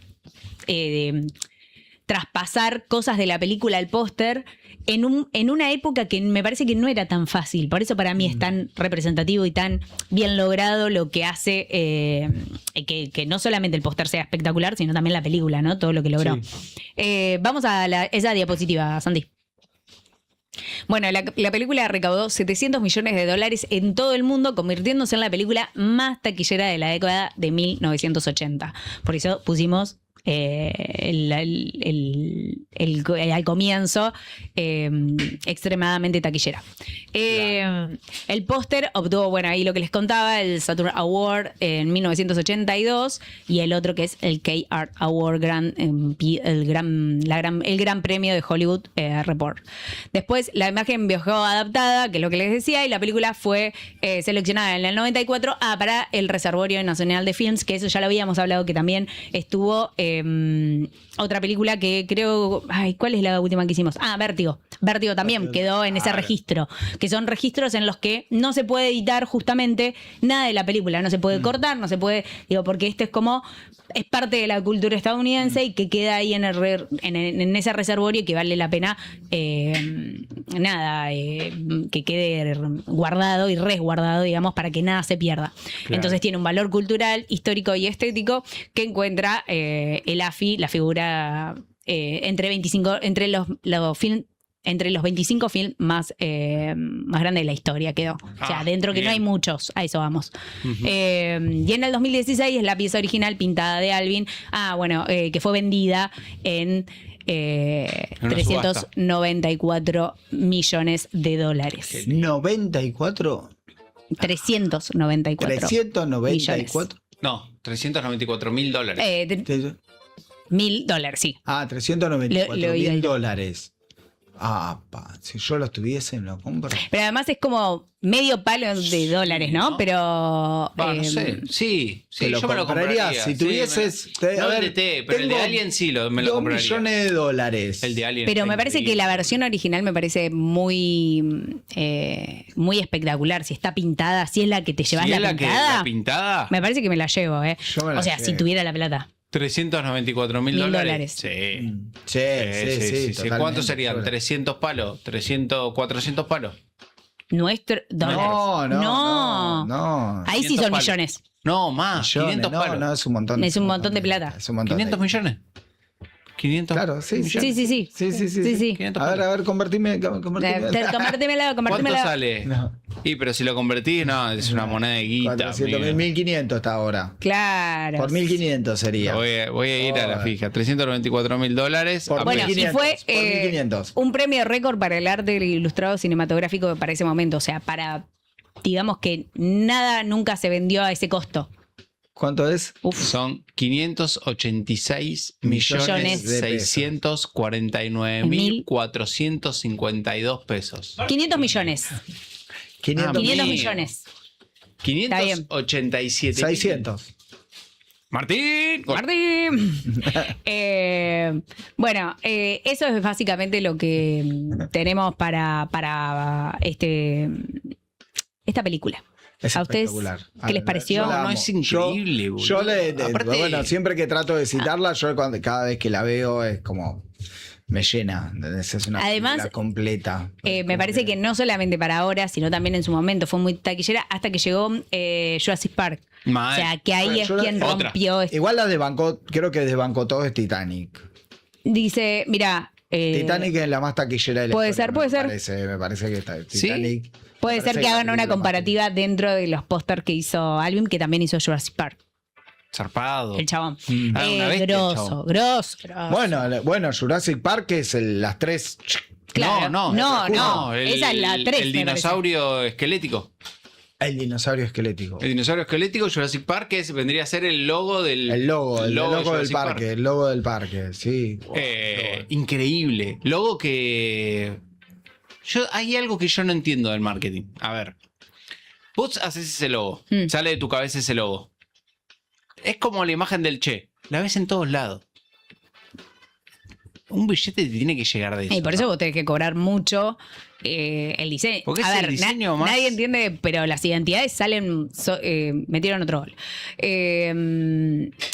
[SPEAKER 3] traspasar cosas de la película al póster en una época que me parece que no era tan fácil. Por eso para mí es tan representativo y tan bien logrado lo que hace que no solamente el póster sea espectacular, sino también la película, ¿no? Todo lo que logró. Vamos a esa diapositiva, Sandy. Bueno, la película recaudó $700 millones en todo el mundo, convirtiéndose en la película más taquillera de la década de 1980. Por eso pusimos al comienzo extremadamente taquillera. El póster obtuvo, bueno, ahí lo que les contaba, el Saturn Award en 1982 y el otro que es el K-Art Award, el gran premio de Hollywood Report. Después la imagen viajó adaptada, que es lo que les decía, y la película fue seleccionada en el 94 para el Reservorio Nacional de Films, que eso ya lo habíamos hablado, que también estuvo otra película que creo... Ay, ¿cuál es la última que hicimos? Vértigo. Vértigo también quedó en ese registro, que son registros en los que no se puede editar justamente nada de la película, no se puede cortar, no se puede... Porque esto es parte de la cultura estadounidense y que queda ahí en ese reservorio y que vale la pena que quede guardado y resguardado, digamos, para que nada se pierda. Claro. Entonces tiene un valor cultural, histórico y estético que encuentra el AFI, la figura entre los 25 films más grandes de la historia quedó. O sea, dentro que no hay muchos, a eso vamos. Y en el 2016 es la pieza original pintada de Alvin, que fue vendida en $394 millones.
[SPEAKER 1] ¿94?
[SPEAKER 3] 394.
[SPEAKER 1] 394.
[SPEAKER 2] No, $394,000.
[SPEAKER 3] $1,000, sí.
[SPEAKER 1] $394,000. Si yo los tuviese, lo compro.
[SPEAKER 3] Pero además es como medio palo de dólares, ¿no? Pero...
[SPEAKER 2] no sé. Sí,
[SPEAKER 1] yo me lo compraría. Si tuvieses...
[SPEAKER 2] No el de T, pero el de Alien sí me lo compraría.
[SPEAKER 1] $2 millones.
[SPEAKER 2] El de Alien.
[SPEAKER 3] Pero me parece que la versión original me parece muy espectacular. Si está pintada, si es la que te llevas la pintada, me parece que me la llevo, ¿eh? O sea, si tuviera la plata.
[SPEAKER 2] $394,000.
[SPEAKER 1] Sí.
[SPEAKER 2] ¿Cuánto serían? ¿300 palos? ¿300, 400 palos?
[SPEAKER 3] Nuestro dólares.
[SPEAKER 1] No.
[SPEAKER 3] Ahí sí son millones.
[SPEAKER 2] No, más. 500 palos.
[SPEAKER 1] No, es un montón.
[SPEAKER 3] Es un montón de plata.
[SPEAKER 1] Es un montón.
[SPEAKER 2] ¿500 millones? 500.
[SPEAKER 1] Claro, sí.
[SPEAKER 3] Sí.
[SPEAKER 1] A ver, convertímelo.
[SPEAKER 2] ¿Cuánto sale?
[SPEAKER 1] No.
[SPEAKER 2] Pero si lo convertís, no, es una moneda de guita.
[SPEAKER 1] 1.500 está ahora.
[SPEAKER 3] Claro.
[SPEAKER 1] Por 1.500 sería.
[SPEAKER 2] Voy a ir a la fija. $394,000.
[SPEAKER 1] Bueno,
[SPEAKER 3] y fue
[SPEAKER 1] 1.500.
[SPEAKER 3] Un premio récord para el arte ilustrado cinematográfico para ese momento. O sea, digamos que nada nunca se vendió a ese costo.
[SPEAKER 1] ¿Cuánto es?
[SPEAKER 2] Son 586.649.452 pesos.
[SPEAKER 3] 500 millones. 500 millones.
[SPEAKER 2] 587.
[SPEAKER 1] 600.
[SPEAKER 2] Martín.
[SPEAKER 3] Eso es básicamente lo que tenemos para esta película.
[SPEAKER 1] Es
[SPEAKER 3] ¿A ustedes qué les pareció?
[SPEAKER 2] No, es increíble.
[SPEAKER 1] Bueno, siempre que trato de citarla, cada vez que la veo es como... Me llena, es una película completa.
[SPEAKER 3] Me parece que no solamente para ahora, sino también en su momento fue muy taquillera hasta que llegó Jurassic Park. O sea, que ahí es quien rompió.
[SPEAKER 1] Igual creo que desbancó todo es Titanic.
[SPEAKER 3] Dice, mira...
[SPEAKER 1] Titanic es la más taquillera de la historia.
[SPEAKER 3] Puede ser.
[SPEAKER 1] Me parece que está Titanic.
[SPEAKER 3] ¿Sí? Puede ser que hagan una comparativa dentro de los pósters que hizo Alvin, que también hizo Jurassic Park.
[SPEAKER 2] Zarpado.
[SPEAKER 3] El chabón.
[SPEAKER 2] Grosso.
[SPEAKER 1] Bueno, Jurassic Park es las tres.
[SPEAKER 3] Claro. No. Esa es la 3.
[SPEAKER 2] El dinosaurio esquelético.
[SPEAKER 1] El dinosaurio esquelético.
[SPEAKER 2] El dinosaurio esquelético, Jurassic Park, vendría a ser el logo del...
[SPEAKER 1] El logo del parque. El logo del parque, sí.
[SPEAKER 2] Increíble. Logo que... Hay algo que yo no entiendo del marketing. A ver. Vos haces ese logo. Sale de tu cabeza ese logo. Es como la imagen del Che. La ves en todos lados. un billete te tiene que llegar de eso.
[SPEAKER 3] Y por eso
[SPEAKER 2] ¿no?
[SPEAKER 3] vos tenés que cobrar mucho el diseño.
[SPEAKER 2] Porque
[SPEAKER 3] A
[SPEAKER 2] es el
[SPEAKER 3] ver,
[SPEAKER 2] diseño más-
[SPEAKER 3] nadie entiende, pero las identidades salen. Metieron otro gol.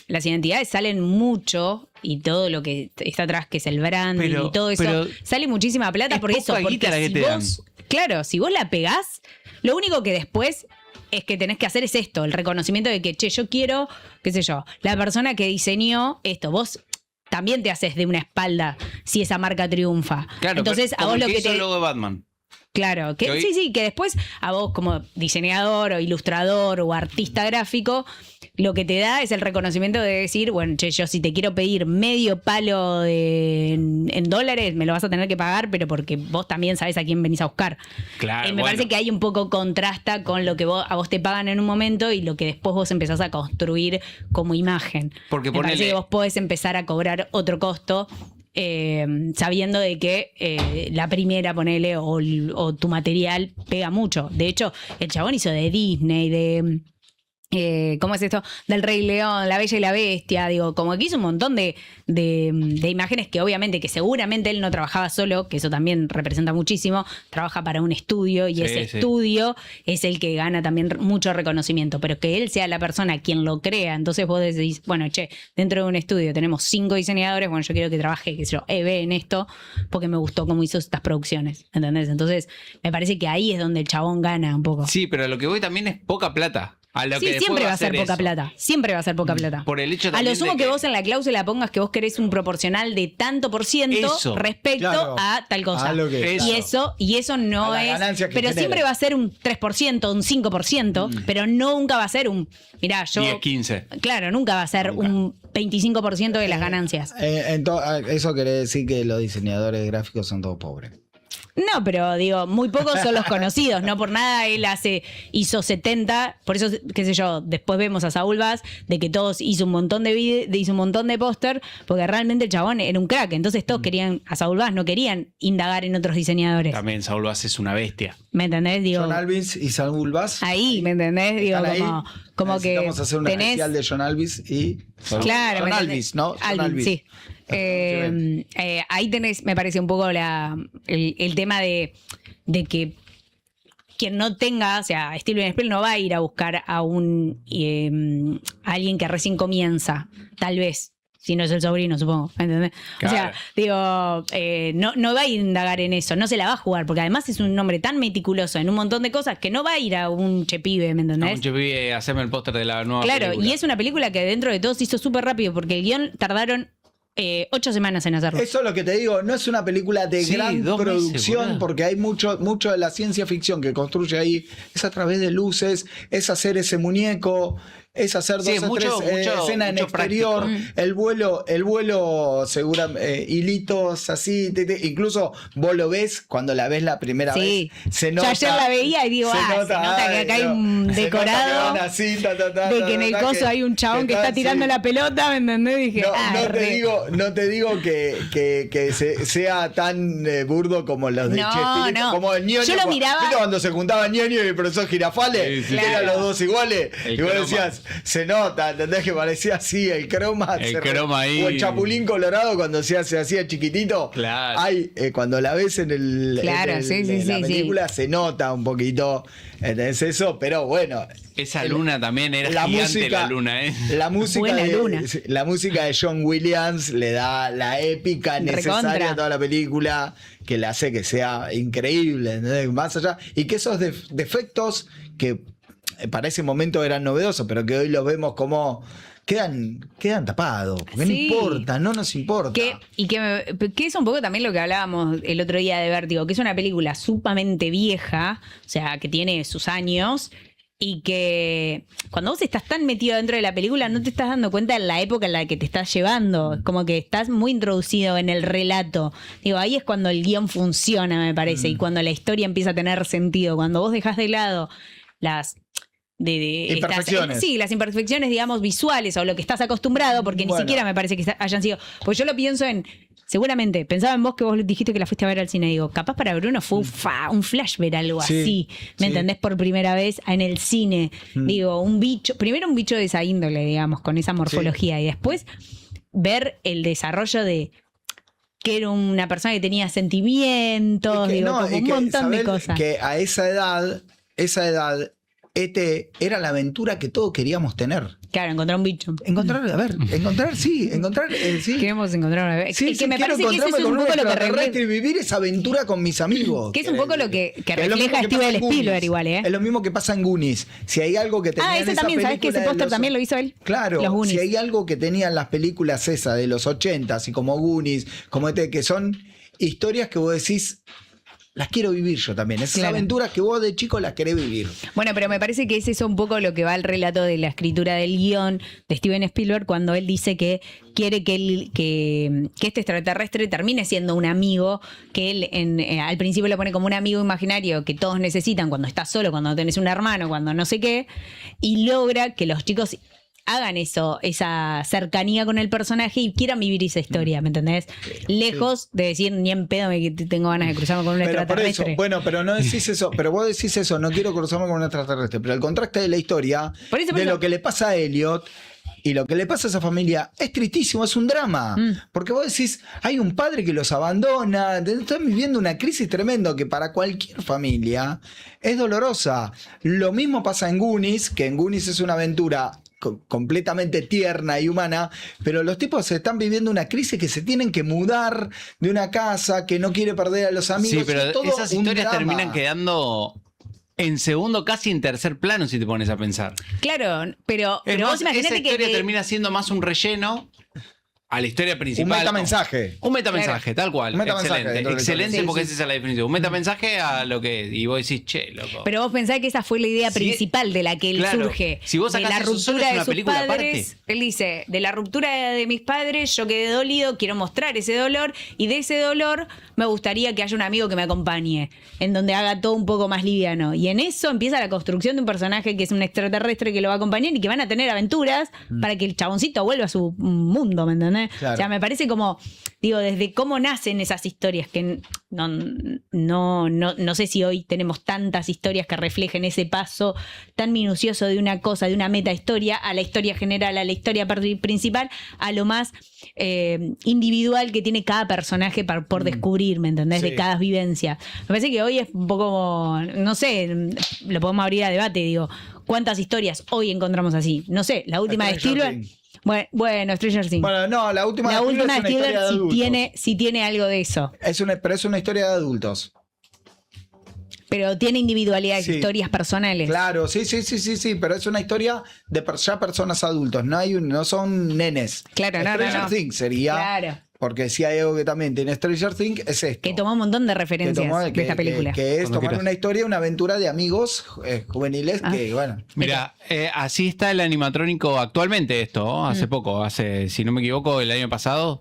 [SPEAKER 3] Las identidades salen mucho. Y todo lo que está atrás, que es el branding
[SPEAKER 2] Pero-
[SPEAKER 3] y todo eso,
[SPEAKER 2] pero
[SPEAKER 3] sale muchísima plata
[SPEAKER 2] es
[SPEAKER 3] por eso.
[SPEAKER 2] poca
[SPEAKER 3] Porque
[SPEAKER 2] guita la que
[SPEAKER 3] si
[SPEAKER 2] te dan.
[SPEAKER 3] vos, claro, si vos la pegás, lo único que después es que tenés que hacer es esto, el reconocimiento de que, che, yo quiero, qué sé yo, la persona que diseñó esto, vos también te haces de una espalda si esa marca triunfa.
[SPEAKER 2] Claro,
[SPEAKER 3] Entonces,
[SPEAKER 2] pero
[SPEAKER 3] a vos
[SPEAKER 2] como
[SPEAKER 3] lo
[SPEAKER 2] el
[SPEAKER 3] que
[SPEAKER 2] hizo
[SPEAKER 3] te...
[SPEAKER 2] el logo de Batman.
[SPEAKER 3] Claro, que,
[SPEAKER 2] Que hoy-
[SPEAKER 3] sí, que después a vos como diseñador o ilustrador o artista gráfico, lo que te da es el reconocimiento de decir, bueno, che, yo si te quiero pedir medio palo en dólares, me lo vas a tener que pagar, pero porque vos también sabés a quién venís a buscar.
[SPEAKER 2] Claro,
[SPEAKER 3] Me
[SPEAKER 2] bueno.
[SPEAKER 3] parece que hay un poco contrasta con lo que a vos te pagan en un momento y lo que después vos empezás a construir como imagen.
[SPEAKER 2] Porque
[SPEAKER 3] Me parece
[SPEAKER 2] ponele-
[SPEAKER 3] que vos podés empezar a cobrar otro costo sabiendo de que la primera, ponele, o tu material pega mucho. De hecho, el chabón hizo de Disney, de... ¿cómo es esto? Del Rey León, La Bella y la Bestia, digo, como que hizo un montón de imágenes que obviamente, que seguramente él no trabajaba solo, que eso también representa muchísimo, trabaja para un estudio y
[SPEAKER 2] Sí,
[SPEAKER 3] ese
[SPEAKER 2] sí.
[SPEAKER 3] estudio es el que gana también mucho reconocimiento, pero que él sea la persona quien lo crea, entonces vos decís, bueno, che, dentro de un estudio tenemos 5 diseñadores, bueno, yo quiero que trabaje, qué sé yo, Eve en esto, porque me gustó cómo hizo estas producciones, ¿entendés? Entonces, me parece que ahí es donde el chabón gana un poco.
[SPEAKER 2] Sí, pero lo que voy también es poca plata. A lo que
[SPEAKER 3] Sí,
[SPEAKER 2] después
[SPEAKER 3] siempre va a ser
[SPEAKER 2] ser
[SPEAKER 3] poca
[SPEAKER 2] eso.
[SPEAKER 3] plata. Siempre va a ser poca plata.
[SPEAKER 2] Por el hecho
[SPEAKER 3] A
[SPEAKER 2] también
[SPEAKER 3] lo sumo
[SPEAKER 2] de
[SPEAKER 3] que vos en la cláusula pongas que vos querés un proporcional de tanto por ciento
[SPEAKER 2] Eso.
[SPEAKER 3] respecto
[SPEAKER 1] Claro.
[SPEAKER 3] a tal cosa.
[SPEAKER 1] A lo que-
[SPEAKER 2] Eso.
[SPEAKER 3] Y eso no
[SPEAKER 1] A la
[SPEAKER 3] es.
[SPEAKER 1] ganancia que
[SPEAKER 3] Pero
[SPEAKER 1] genere.
[SPEAKER 3] siempre va a ser un 3%, un 5%, pero nunca va a ser un. Mirá, yo.
[SPEAKER 2] 10, 15.
[SPEAKER 3] Claro, nunca va a ser
[SPEAKER 2] Nunca.
[SPEAKER 3] un 25% de las ganancias.
[SPEAKER 1] Eso quiere decir que los diseñadores gráficos son todos pobres.
[SPEAKER 3] No, pero digo, muy pocos son los conocidos, no por nada él hizo 70, por eso, qué sé yo, después vemos a Saúl Vaz, de que todos hizo un montón hizo un montón de póster, porque realmente el chabón era un crack, entonces todos querían a Saúl Vaz, no querían indagar en otros diseñadores.
[SPEAKER 2] También Saúl Vaz es una bestia.
[SPEAKER 3] ¿Me entendés? Digo,
[SPEAKER 1] John Alvis y Saúl Vaz.
[SPEAKER 3] ahí, ¿me entendés? Digo,
[SPEAKER 1] ¿Están ahí?
[SPEAKER 3] como que
[SPEAKER 1] Necesitamos hacer un
[SPEAKER 3] tenés...
[SPEAKER 1] especial de John Alvis y
[SPEAKER 3] Claro,
[SPEAKER 1] John
[SPEAKER 3] ¿me entendés?
[SPEAKER 1] Alvis, ¿no? John
[SPEAKER 3] Alvin, sí. Ahí tenés, me parece un poco el tema de que quien no tenga, o sea, Steven Spielberg no va a ir a buscar a a alguien que recién comienza, tal vez. Si no es el sobrino, supongo. ¿Entendés?
[SPEAKER 2] Claro.
[SPEAKER 3] O sea, digo, no va a ir a indagar en eso, no se la va a jugar, porque además es un hombre tan meticuloso en un montón de cosas que no va a ir a un chepibe, ¿me entendés?
[SPEAKER 2] Mucho pibe, haceme el póster de la nueva
[SPEAKER 3] Claro,
[SPEAKER 2] película.
[SPEAKER 3] y es una película que dentro de todo se hizo súper rápido, porque el guión tardaron 8 semanas en hacerlo.
[SPEAKER 1] eso es lo que te digo, no es una película de
[SPEAKER 2] Sí,
[SPEAKER 1] gran
[SPEAKER 2] 2 meses,
[SPEAKER 1] producción,
[SPEAKER 2] boludo.
[SPEAKER 1] porque hay mucho de la ciencia ficción que construye ahí, es a través de luces, es hacer ese muñeco, es hacer
[SPEAKER 2] Sí,
[SPEAKER 1] dos o
[SPEAKER 2] mucho-
[SPEAKER 1] tres
[SPEAKER 2] mucho-
[SPEAKER 1] escenas en
[SPEAKER 2] mucho
[SPEAKER 1] exterior,
[SPEAKER 2] práctico.
[SPEAKER 1] el vuelo seguramente, hilitos así, incluso vos lo ves, cuando la ves la primera
[SPEAKER 3] Sí.
[SPEAKER 1] vez, se
[SPEAKER 3] Yo
[SPEAKER 1] nota.
[SPEAKER 3] ayer la veía y digo, se nota que acá hay un
[SPEAKER 1] se nota que
[SPEAKER 3] decorado
[SPEAKER 1] van así, ta, ta, ta,
[SPEAKER 3] de
[SPEAKER 1] ta,
[SPEAKER 3] que en el
[SPEAKER 1] ta,
[SPEAKER 3] coso hay un chabón que está
[SPEAKER 1] sí.
[SPEAKER 3] tirando la pelota, ¿me entendés? Dije,
[SPEAKER 1] No te digo que sea tan burdo como los de
[SPEAKER 3] No,
[SPEAKER 1] Chespirito,
[SPEAKER 3] no.
[SPEAKER 1] como el Ñoño.
[SPEAKER 3] Yo lo miraba-
[SPEAKER 1] ¿Viste cuando se juntaba Ñoño y el profesor Girafales?
[SPEAKER 2] Sí, sí.
[SPEAKER 1] Eran los dos iguales.
[SPEAKER 2] El
[SPEAKER 1] y vos
[SPEAKER 2] croma.
[SPEAKER 1] decías, se nota, ¿entendés? Que parecía así, el croma.
[SPEAKER 2] El croma ahí.
[SPEAKER 1] O el Chapulín Colorado cuando se hacía chiquitito.
[SPEAKER 2] Claro.
[SPEAKER 1] Hay, cuando la ves en
[SPEAKER 3] Claro, sí,
[SPEAKER 1] en la
[SPEAKER 3] sí,
[SPEAKER 1] película, se nota un poquito. ¿Entendés eso? Pero bueno.
[SPEAKER 2] Esa luna también era gigante, la luna, ¿eh?
[SPEAKER 1] La música,
[SPEAKER 3] Buena luna.
[SPEAKER 1] la música de John Williams le da la épica necesaria
[SPEAKER 3] Recontra.
[SPEAKER 1] a toda la película, que la hace que sea increíble, ¿entendés? Más allá. Y que esos defectos que para ese momento eran novedosos, pero que hoy los vemos como quedan tapados, porque
[SPEAKER 3] Sí.
[SPEAKER 1] no importa, no nos importa.
[SPEAKER 3] que es un poco también lo que hablábamos el otro día de Vértigo, que es una película sumamente vieja, o sea, que tiene sus años, y que cuando vos estás tan metido dentro de la película no te estás dando cuenta de la época en la que te estás llevando. Es como que estás muy introducido en el relato. Digo, ahí es cuando el guión funciona, me parece, y cuando la historia empieza a tener sentido. Cuando vos dejás de lado las...
[SPEAKER 1] Imperfecciones.
[SPEAKER 3] Sí, las imperfecciones, digamos, visuales o lo que estás acostumbrado, porque ni
[SPEAKER 1] Bueno.
[SPEAKER 3] siquiera me parece que hayan sido. Pues yo lo pienso seguramente, pensaba en vos que vos dijiste que la fuiste a ver al cine. Digo, capaz para Bruno fue un flash ver algo
[SPEAKER 1] Sí,
[SPEAKER 3] así. ¿Me
[SPEAKER 1] sí.
[SPEAKER 3] entendés? Por primera vez en el cine. Digo, primero un bicho de esa índole, digamos, con esa morfología. Y después ver el desarrollo de que era una persona que tenía sentimientos,
[SPEAKER 1] Es que
[SPEAKER 3] digo,
[SPEAKER 1] no,
[SPEAKER 3] como
[SPEAKER 1] es
[SPEAKER 3] un
[SPEAKER 1] que,
[SPEAKER 3] montón de
[SPEAKER 1] ¿sabés?
[SPEAKER 3] cosas.
[SPEAKER 1] Que a esa edad, ET era la aventura que todos queríamos tener.
[SPEAKER 3] Claro, encontrar un bicho.
[SPEAKER 1] Encontrar, sí.
[SPEAKER 3] Queremos encontrar una vez.
[SPEAKER 1] Sí,
[SPEAKER 3] Es que me
[SPEAKER 1] quiero
[SPEAKER 3] parece que eso
[SPEAKER 1] encontrarme
[SPEAKER 3] es
[SPEAKER 1] con
[SPEAKER 3] un
[SPEAKER 1] un
[SPEAKER 3] poco lo que
[SPEAKER 1] extraterrestre y vivir esa aventura con mis amigos.
[SPEAKER 3] Que es un poco lo que
[SPEAKER 1] es lo mismo
[SPEAKER 3] refleja
[SPEAKER 1] que pasa
[SPEAKER 3] Steven
[SPEAKER 1] en Goonies.
[SPEAKER 3] Spielberg igual, ¿eh?
[SPEAKER 1] Es lo mismo que pasa en Goonies. Si hay algo que tenía en
[SPEAKER 3] ese
[SPEAKER 1] esa
[SPEAKER 3] también, ¿sabes que ese
[SPEAKER 1] película de
[SPEAKER 3] póster
[SPEAKER 1] los-
[SPEAKER 3] también lo hizo él?
[SPEAKER 1] Claro,
[SPEAKER 3] Los Goonies.
[SPEAKER 1] si hay algo que tenían las películas esas de los 80s y como Goonies, como que son historias que vos decís, las quiero vivir yo también. Esas
[SPEAKER 3] Claro.
[SPEAKER 1] aventuras que vos de chico las querés vivir.
[SPEAKER 3] Bueno, pero me parece que es eso un poco lo que va al relato de la escritura del guión de Steven Spielberg cuando él dice que quiere que este extraterrestre termine siendo un amigo, que él al principio lo pone como un amigo imaginario que todos necesitan cuando estás solo, cuando tenés un hermano, cuando no sé qué, y logra que los chicos hagan eso, esa cercanía con el personaje y quieran vivir esa historia, ¿me entendés? Lejos de decir ni en pedo que tengo ganas de cruzarme con un
[SPEAKER 1] Pero por eso,
[SPEAKER 3] extraterrestre.
[SPEAKER 1] bueno, pero no decís eso, pero vos decís eso, no quiero cruzarme con un extraterrestre, pero el contraste de la historia,
[SPEAKER 3] Por eso,
[SPEAKER 1] de lo que le pasa a Elliot y lo que le pasa a esa familia, es tristísimo, es un drama. Porque vos decís, hay un padre que los abandona, están viviendo una crisis tremenda que para cualquier familia es dolorosa. Lo mismo pasa en Goonies, que en Goonies es una aventura completamente tierna y humana, pero los tipos están viviendo una crisis que se tienen que mudar de una casa, que no quiere perder a los amigos.
[SPEAKER 2] Sí, pero
[SPEAKER 1] es todo
[SPEAKER 2] esas
[SPEAKER 1] un
[SPEAKER 2] historias
[SPEAKER 1] drama.
[SPEAKER 2] terminan quedando en segundo, casi en tercer plano, si te pones a pensar.
[SPEAKER 3] Claro, pero
[SPEAKER 2] Es
[SPEAKER 3] vos
[SPEAKER 2] más, esa
[SPEAKER 3] imaginate que
[SPEAKER 2] historia termina siendo más un relleno a la historia principal.
[SPEAKER 1] Un metamensaje.
[SPEAKER 2] Un metamensaje, tal cual.
[SPEAKER 1] Un metamensaje
[SPEAKER 2] Excelente.
[SPEAKER 1] dentro de la
[SPEAKER 2] Excelente
[SPEAKER 3] historia.
[SPEAKER 2] porque
[SPEAKER 3] Sí,
[SPEAKER 2] esa es la definición. Un metamensaje a lo que es. Y vos decís, che, loco.
[SPEAKER 3] Pero vos pensás que esa fue la idea
[SPEAKER 2] Sí,
[SPEAKER 3] principal de la que él
[SPEAKER 2] claro.
[SPEAKER 3] surge.
[SPEAKER 2] Si vos
[SPEAKER 3] de
[SPEAKER 2] sacás
[SPEAKER 3] la
[SPEAKER 2] eso solo,
[SPEAKER 3] ruptura
[SPEAKER 2] es
[SPEAKER 3] de
[SPEAKER 2] una
[SPEAKER 3] sus
[SPEAKER 2] película
[SPEAKER 3] padres.
[SPEAKER 2] aparte.
[SPEAKER 3] Él dice, de la ruptura de mis padres, yo quedé dolido, quiero mostrar ese dolor. Y de ese dolor me gustaría que haya un amigo que me acompañe. En donde haga todo un poco más liviano. Y en eso empieza la construcción de un personaje que es un extraterrestre que lo va a acompañar y que van a tener aventuras para que el chaboncito vuelva a su mundo, ¿me entendés?
[SPEAKER 1] Claro.
[SPEAKER 3] O sea, me parece como, digo, desde cómo nacen esas historias, que no sé si hoy tenemos tantas historias que reflejen ese paso tan minucioso de una cosa, de una meta historia, a la historia general, a la historia principal, a lo más individual que tiene cada personaje por descubrir, ¿me entendés?
[SPEAKER 1] Sí.
[SPEAKER 3] De cada vivencia. Me parece que hoy es un poco, no sé, lo podemos abrir a debate, digo, ¿cuántas historias hoy encontramos así? No sé, la última de
[SPEAKER 1] Stranger
[SPEAKER 3] Spielberg.
[SPEAKER 1] Things.
[SPEAKER 3] Bueno, Stranger Things.
[SPEAKER 1] Bueno, no, la última
[SPEAKER 3] La
[SPEAKER 1] de
[SPEAKER 3] última de
[SPEAKER 1] Spielberg es una historia
[SPEAKER 3] Spielberg
[SPEAKER 1] de adultos.
[SPEAKER 3] sí tiene algo de eso.
[SPEAKER 1] Pero es una historia de adultos.
[SPEAKER 3] Pero tiene individualidades,
[SPEAKER 1] Sí.
[SPEAKER 3] historias personales.
[SPEAKER 1] Claro, sí, pero es una historia de ya personas adultos, no son nenes.
[SPEAKER 3] Claro, no.
[SPEAKER 1] Stranger Things sería,
[SPEAKER 3] Claro.
[SPEAKER 1] porque si hay algo que también tiene Stranger Things es esto.
[SPEAKER 3] Que tomó un montón de
[SPEAKER 1] Que
[SPEAKER 3] referencias
[SPEAKER 1] tomó-
[SPEAKER 3] de esta película.
[SPEAKER 1] que es
[SPEAKER 2] Cuando
[SPEAKER 1] tomar
[SPEAKER 2] quieras.
[SPEAKER 1] una historia, una aventura de amigos juveniles que, bueno.
[SPEAKER 2] Mira, así está el animatrónico actualmente esto, ¿no? Hace poco, si no me equivoco, el año pasado.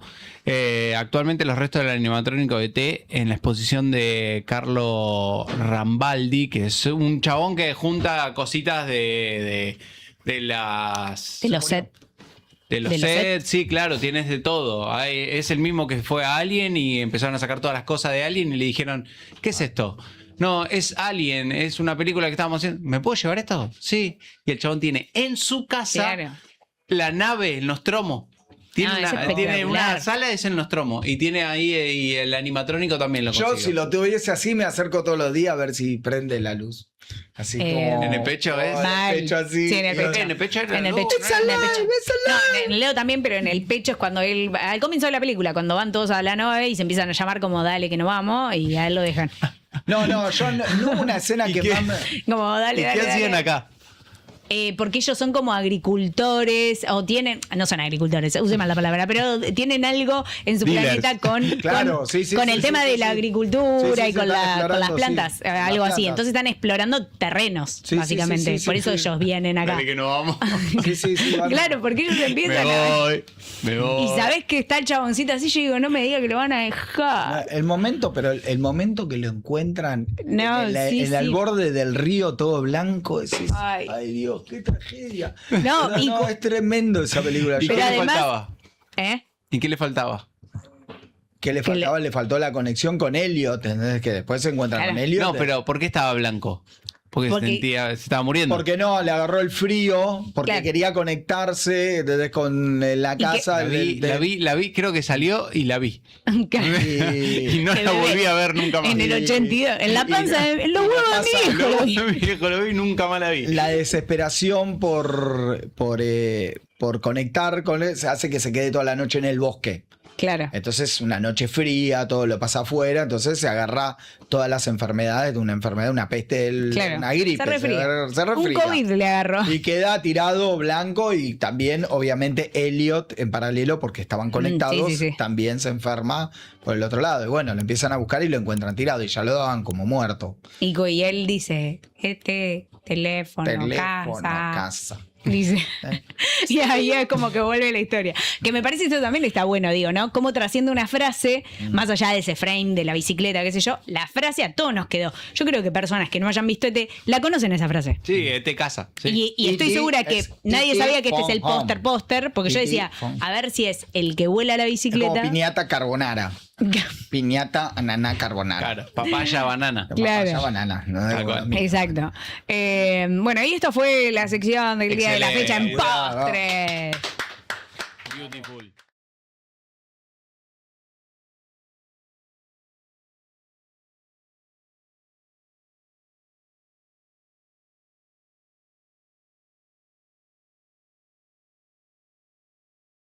[SPEAKER 2] Actualmente los restos del animatrónico de T en la exposición de Carlo Rambaldi, que es un chabón que junta cositas de las...
[SPEAKER 3] De los sets.
[SPEAKER 2] De los
[SPEAKER 3] de los
[SPEAKER 2] sets, sí, claro, tienes de todo. Es el mismo que fue a Alien y empezaron a sacar todas las cosas de Alien y le dijeron, ¿qué es esto? No, es Alien, es una película que estábamos haciendo. ¿Me puedo llevar esto? Sí. Y el chabón tiene en su casa
[SPEAKER 3] Claro.
[SPEAKER 2] la nave, el Nostromo. Tiene,
[SPEAKER 3] Ah, es
[SPEAKER 2] tiene
[SPEAKER 3] espectacular.
[SPEAKER 2] una sala, es el Nostromo. Y tiene ahí y el animatrónico también lo
[SPEAKER 1] Yo,
[SPEAKER 2] consigo.
[SPEAKER 1] si lo tuviese así, me acerco todos los días a ver si prende la luz. Así como.
[SPEAKER 2] En el pecho, ¿ves?
[SPEAKER 1] En
[SPEAKER 3] Mal.
[SPEAKER 1] el pecho así.
[SPEAKER 3] Sí, en el pecho.
[SPEAKER 2] En el pecho era
[SPEAKER 3] En el
[SPEAKER 2] luz,
[SPEAKER 3] pecho.
[SPEAKER 2] ¿no?
[SPEAKER 1] It's
[SPEAKER 3] En el
[SPEAKER 1] alive,
[SPEAKER 3] pecho.
[SPEAKER 1] it's alive.
[SPEAKER 3] No, en Leo también, pero en el pecho es cuando él, al comienzo de la película, cuando van todos a la nave y se empiezan a llamar como dale que no vamos y a él lo dejan.
[SPEAKER 1] No, yo no hubo una escena
[SPEAKER 2] ¿Y
[SPEAKER 1] que
[SPEAKER 2] qué?
[SPEAKER 1] más me.
[SPEAKER 3] Como dale,
[SPEAKER 2] ¿Y
[SPEAKER 3] dale,
[SPEAKER 2] qué
[SPEAKER 3] dale.
[SPEAKER 2] hacían acá?
[SPEAKER 3] Porque ellos son como agricultores o tienen, no son agricultores, use mal la palabra, pero tienen algo en su
[SPEAKER 2] Dealers.
[SPEAKER 3] planeta
[SPEAKER 1] Claro, sí, sí,
[SPEAKER 3] con
[SPEAKER 1] sí,
[SPEAKER 3] el
[SPEAKER 1] sí,
[SPEAKER 3] tema
[SPEAKER 1] sí,
[SPEAKER 3] de la
[SPEAKER 1] sí.
[SPEAKER 3] agricultura
[SPEAKER 1] Sí, sí,
[SPEAKER 3] y
[SPEAKER 1] sí,
[SPEAKER 3] con,
[SPEAKER 1] están
[SPEAKER 3] con las
[SPEAKER 1] explorando,
[SPEAKER 3] plantas,
[SPEAKER 1] sí.
[SPEAKER 3] algo
[SPEAKER 1] Las
[SPEAKER 3] así.
[SPEAKER 1] plantas.
[SPEAKER 3] Entonces están explorando terrenos,
[SPEAKER 1] Sí, sí,
[SPEAKER 3] básicamente.
[SPEAKER 1] sí, sí,
[SPEAKER 3] Por
[SPEAKER 1] sí,
[SPEAKER 3] eso
[SPEAKER 1] sí.
[SPEAKER 3] ellos vienen acá.
[SPEAKER 2] Dale que no vamos.
[SPEAKER 1] Sí, sí, van-
[SPEAKER 3] Claro, porque ellos
[SPEAKER 2] Me
[SPEAKER 3] empiezan
[SPEAKER 2] me voy.
[SPEAKER 3] Y sabés que está el chaboncito así, yo digo, no me diga que lo van a dejar.
[SPEAKER 1] El momento, pero el momento que lo encuentran
[SPEAKER 3] No, sí,
[SPEAKER 1] en el
[SPEAKER 3] sí.
[SPEAKER 1] borde del río todo blanco, decís,
[SPEAKER 3] Ay.
[SPEAKER 1] ay Dios, qué tragedia.
[SPEAKER 3] No,
[SPEAKER 1] Pero
[SPEAKER 3] y
[SPEAKER 1] no, es tremendo esa película.
[SPEAKER 2] ¿Y
[SPEAKER 1] Yo-
[SPEAKER 2] qué
[SPEAKER 3] Pero
[SPEAKER 2] le
[SPEAKER 3] además-
[SPEAKER 2] faltaba?
[SPEAKER 3] ¿Eh?
[SPEAKER 2] ¿Y qué le faltaba?
[SPEAKER 1] ¿Qué le
[SPEAKER 3] que
[SPEAKER 1] faltaba? Le faltó la conexión con Elliot, ¿entendés? Que después se encuentran
[SPEAKER 3] Claro.
[SPEAKER 1] con Elliot.
[SPEAKER 2] No, pero ¿por qué estaba blanco? Porque
[SPEAKER 3] Porque-
[SPEAKER 2] se estaba muriendo.
[SPEAKER 1] Porque no, le agarró el frío, porque
[SPEAKER 3] Claro.
[SPEAKER 1] quería conectarse con la
[SPEAKER 3] que-
[SPEAKER 1] casa.
[SPEAKER 2] La vi, creo que salió y la vi.
[SPEAKER 1] Y-
[SPEAKER 2] Y no
[SPEAKER 3] Qué
[SPEAKER 2] la
[SPEAKER 3] bebé.
[SPEAKER 2] volví a ver nunca más.
[SPEAKER 3] En el
[SPEAKER 1] Y-
[SPEAKER 3] 82, en la panza, en los huevos de mi hijo. lo vi.
[SPEAKER 2] Mi viejo lo vi y nunca más la vi.
[SPEAKER 1] La desesperación por conectar con él hace que se quede toda la noche en el bosque.
[SPEAKER 3] Claro.
[SPEAKER 1] Entonces, una noche fría, todo lo pasa afuera, entonces se agarra todas las enfermedades de una enfermedad, una peste,
[SPEAKER 3] Claro.
[SPEAKER 1] una gripe.
[SPEAKER 3] Se resfría.
[SPEAKER 1] se
[SPEAKER 3] Un
[SPEAKER 1] resfría.
[SPEAKER 3] COVID le agarró.
[SPEAKER 1] Y queda tirado blanco y también, obviamente, Elliot en paralelo, porque estaban conectados,
[SPEAKER 3] sí, sí.
[SPEAKER 1] también se enferma por el otro lado. Y bueno, lo empiezan a buscar y lo encuentran tirado y ya lo daban como muerto.
[SPEAKER 3] Y él dice, teléfono, casa. Dice. Y ahí es como que vuelve la historia. Que me parece esto también está bueno, digo, ¿no? Cómo trasciende una frase, más allá de ese frame, de la bicicleta, qué sé yo, la frase a todos nos quedó. Yo creo que personas que no hayan visto la conocen esa frase.
[SPEAKER 2] Sí, te casa. Sí.
[SPEAKER 3] Y estoy
[SPEAKER 1] Y
[SPEAKER 3] segura que
[SPEAKER 1] es-
[SPEAKER 3] nadie
[SPEAKER 1] y-
[SPEAKER 3] sabía que este es el
[SPEAKER 1] pom,
[SPEAKER 3] póster, porque yo
[SPEAKER 1] y-
[SPEAKER 3] decía,
[SPEAKER 1] pom.
[SPEAKER 3] a ver si es el que vuela la
[SPEAKER 1] Es como
[SPEAKER 3] bicicleta.
[SPEAKER 1] piñata carbonara. Piñata ananá carbonara.
[SPEAKER 2] Claro, papaya, banana.
[SPEAKER 3] Claro.
[SPEAKER 1] Papaya, banana. No
[SPEAKER 2] Tal cual.
[SPEAKER 3] Exacto. Bueno, y esto fue la sección del día de la fecha en
[SPEAKER 2] Excelente.
[SPEAKER 3] postres.
[SPEAKER 2] Beautiful.